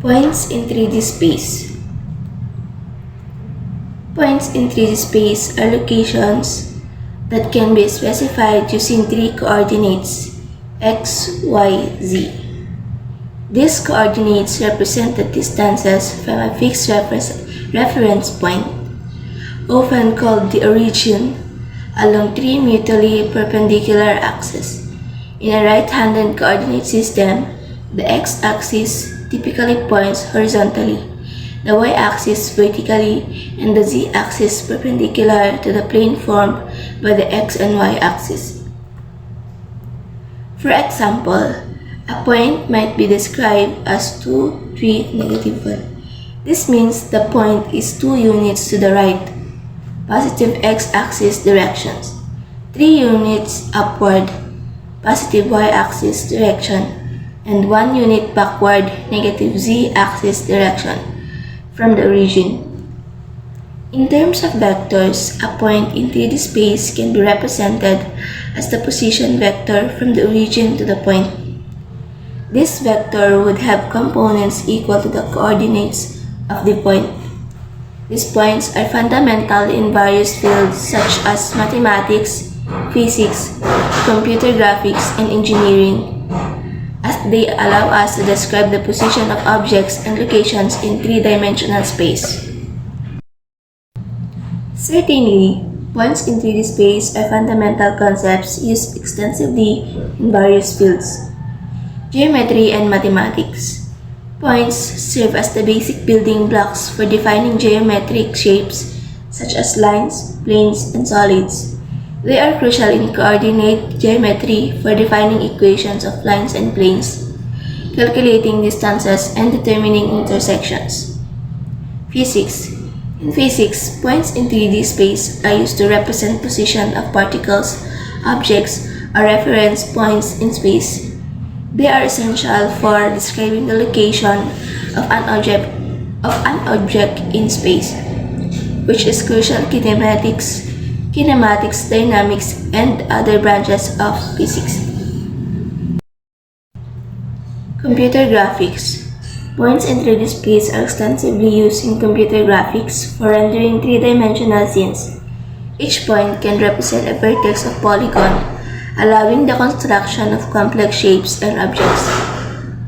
Points in 3D space. Points in 3D space are locations that can be specified using three coordinates x, y, z. These coordinates represent the distances from a fixed reference point, often called the origin, along three mutually perpendicular axes. In a right-handed coordinate system, the x-axis typically points horizontally, the y-axis vertically, and the z-axis perpendicular to the plane formed by the x and y-axis. For example, a point might be described as 2, 3, -1. This means the point is 2 units to the right, positive x-axis directions, 3 units upward, positive y-axis direction, and 1 unit backward, negative z-axis direction from the origin. In terms of vectors, a point in 3D space can be represented as the position vector from the origin to the point. This vector would have components equal to the coordinates of the point. These points are fundamental in various fields such as mathematics, physics, computer graphics, and engineering, as they allow us to describe the position of objects and locations in three-dimensional space. Certainly, points in 3D space are fundamental concepts used extensively in various fields. Geometry and mathematics. Points serve as the basic building blocks for defining geometric shapes such as lines, planes, and solids. They are crucial in coordinate geometry for defining equations of lines and planes, calculating distances, and determining intersections. Physics. In physics, points in 3D space are used to represent position of particles, objects, or reference points in space. They are essential for describing the location of an object in space, which is crucial kinematics, dynamics, and other branches of physics. Computer graphics. Points in 3D space are extensively used in computer graphics for rendering three-dimensional scenes. Each point can represent a vertex of polygon, allowing the construction of complex shapes and objects.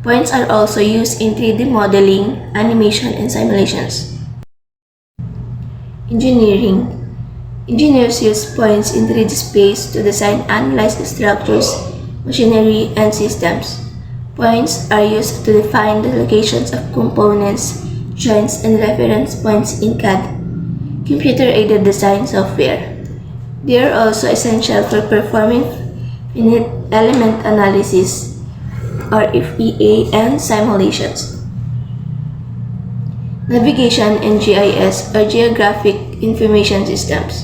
Points are also used in 3D modeling, animation, and simulations. Engineering. Engineers use points in 3D space to design and analyze structures, machinery, and systems. Points are used to define the locations of components, joints, and reference points in CAD, computer-aided design software. They are also essential for performing finite element analysis, or FEA, and simulations. Navigation and GIS, or Geographic Information Systems.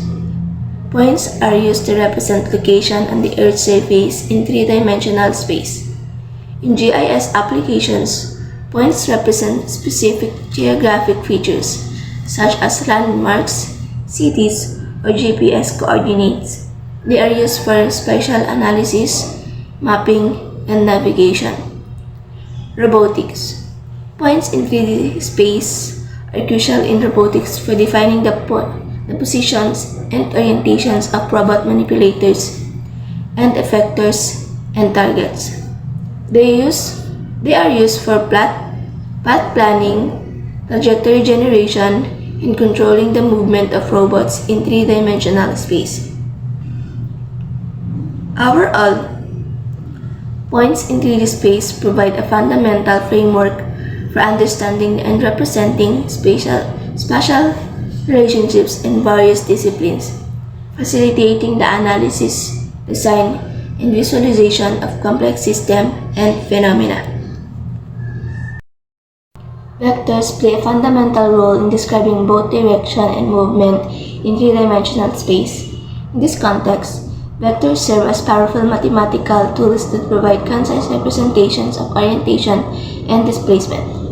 Points are used to represent location on the Earth's surface in three-dimensional space. In GIS applications, points represent specific geographic features, such as landmarks, cities, or GPS coordinates. They are used for spatial analysis, mapping, and navigation. Robotics. Points in 3D space are crucial in robotics for defining the positions and orientations of robot manipulators and effectors and targets. They are used for path planning, trajectory generation, and controlling the movement of robots in three-dimensional space. Overall, points in 3D space provide a fundamental framework for understanding and representing spatial relationships in various disciplines, facilitating the analysis, design, and visualization of complex systems and phenomena. Vectors play a fundamental role in describing both direction and movement in three-dimensional space. In this context, vectors serve as powerful mathematical tools that provide concise representations of orientation and displacement.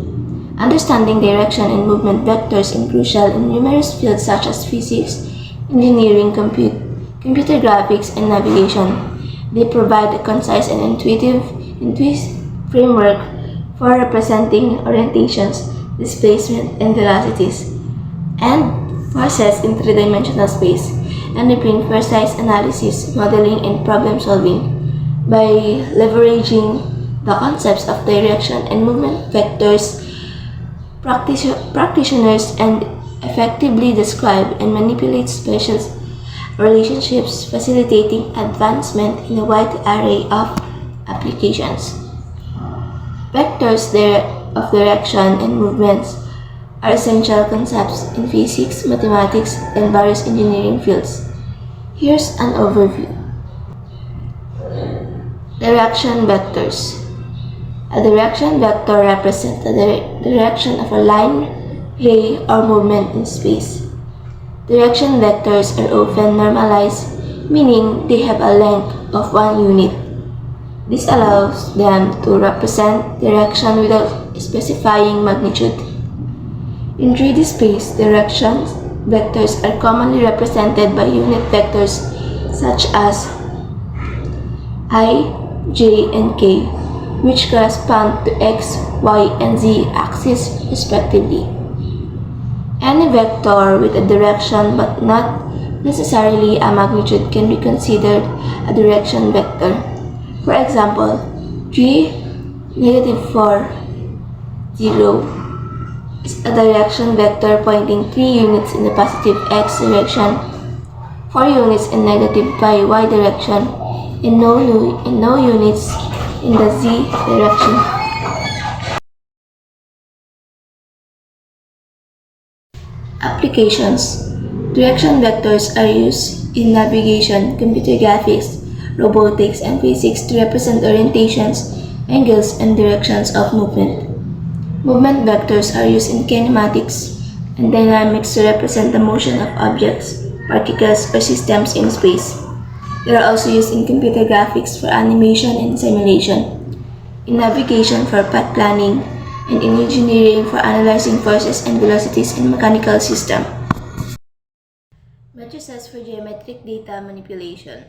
Understanding direction and movement vectors is crucial in numerous fields such as physics, engineering, computer graphics, and navigation. They provide a concise and intuitive framework for representing orientations, displacement, and velocities, and forces in three-dimensional space, and bring precise analysis, modeling, and problem solving by leveraging the concepts of direction and movement vectors. Practitioners and effectively describe and manipulate spatial relationships, facilitating advancement in a wide array of applications. Vectors of direction and movements are essential concepts in physics, mathematics, and various engineering fields. Here's an overview. Direction vectors. A direction vector represents the direction of a line, ray, or movement in space. Direction vectors are often normalized, meaning they have a length of 1 unit. This allows them to represent direction without specifying magnitude. In 3D space, direction vectors are commonly represented by unit vectors such as I, J, and K, which correspond to x, y, and z axes respectively. Any vector with a direction but not necessarily a magnitude can be considered a direction vector. For example, 3, -4, 0 is a direction vector pointing 3 units in the positive x direction, 4 units in negative y direction, and no units in the z direction. Applications. Direction vectors are used in navigation, computer graphics, robotics, and physics to represent orientations, angles, and directions of movement. Movement vectors are used in kinematics and dynamics to represent the motion of objects, particles, or systems in space. They are also used in computer graphics for animation and simulation, in navigation for path planning, and in engineering for analyzing forces and velocities in mechanical systems. Matrices for geometric data manipulation.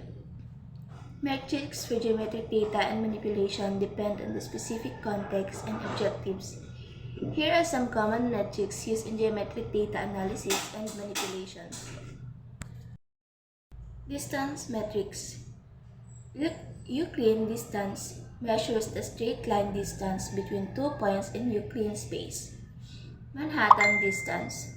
Metrics for geometric data and manipulation depend on the specific context and objectives. Here are some common metrics used in geometric data analysis and manipulation. Distance metrics. Euclidean distance measures the straight line distance between 2 points in Euclidean space. Manhattan distance,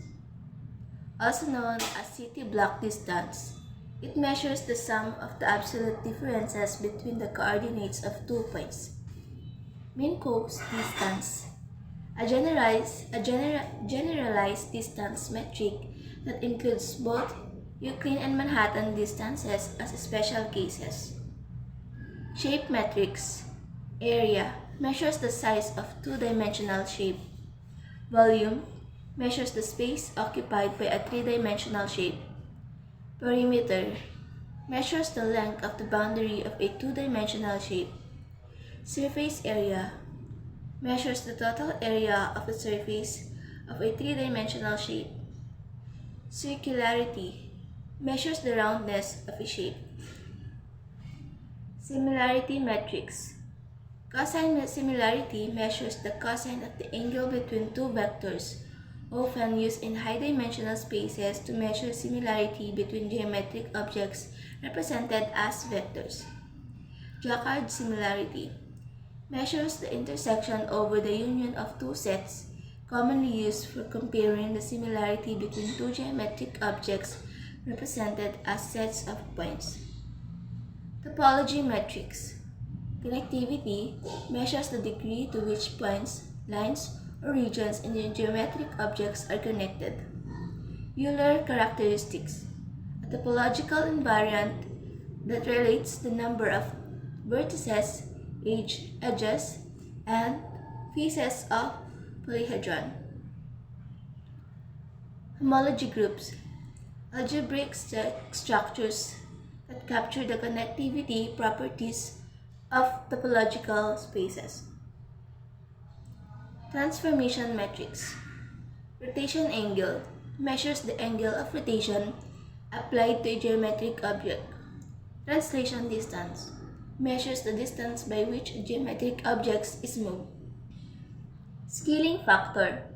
also known as city block distance. It measures the sum of the absolute differences between the coordinates of 2 points. Minkow's distance, a generalized distance metric that includes both Euclidean and Manhattan distances as special cases. Shape metrics. Area measures the size of two-dimensional shape. Volume measures the space occupied by a three-dimensional shape. Perimeter measures the length of the boundary of a two-dimensional shape. Surface area measures the total area of the surface of a three-dimensional shape. Circularity measures the roundness of a shape. Similarity metrics. Cosine similarity measures the cosine of the angle between two vectors, often used in high-dimensional spaces to measure similarity between geometric objects represented as vectors. Jacquard similarity measures the intersection over the union of two sets, commonly used for comparing the similarity between two geometric objects represented as sets of points. Topology metrics. Connectivity measures the degree to which points, lines, or regions in the geometric objects are connected. Euler characteristics, a topological invariant that relates the number of vertices, edges, and faces of polyhedron. Homology groups, algebraic structures that capture the connectivity properties of topological spaces. Transformation metrics. Rotation angle measures the angle of rotation applied to a geometric object. Translation distance measures the distance by which a geometric object is moved. Scaling factor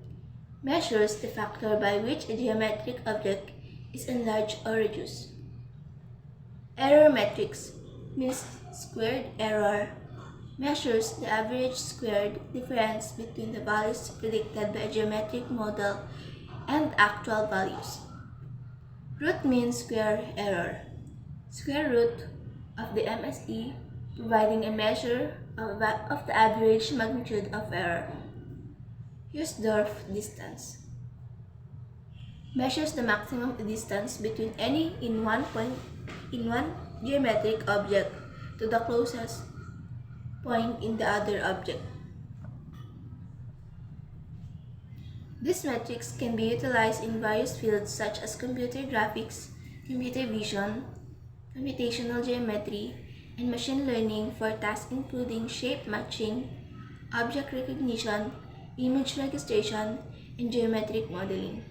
measures the factor by which a geometric object is enlarged or reduced. Error matrix means squared error measures the average squared difference between the values predicted by a geometric model and actual values. Root mean square error. Square root of the MSE providing a measure of the average magnitude of error. Hausdorff distance measures the maximum distance between any in one geometric object to the closest point in the other object. This matrix can be utilized in various fields such as computer graphics, computer vision, computational geometry, and machine learning for tasks including shape matching, object recognition, image registration, and geometric modeling.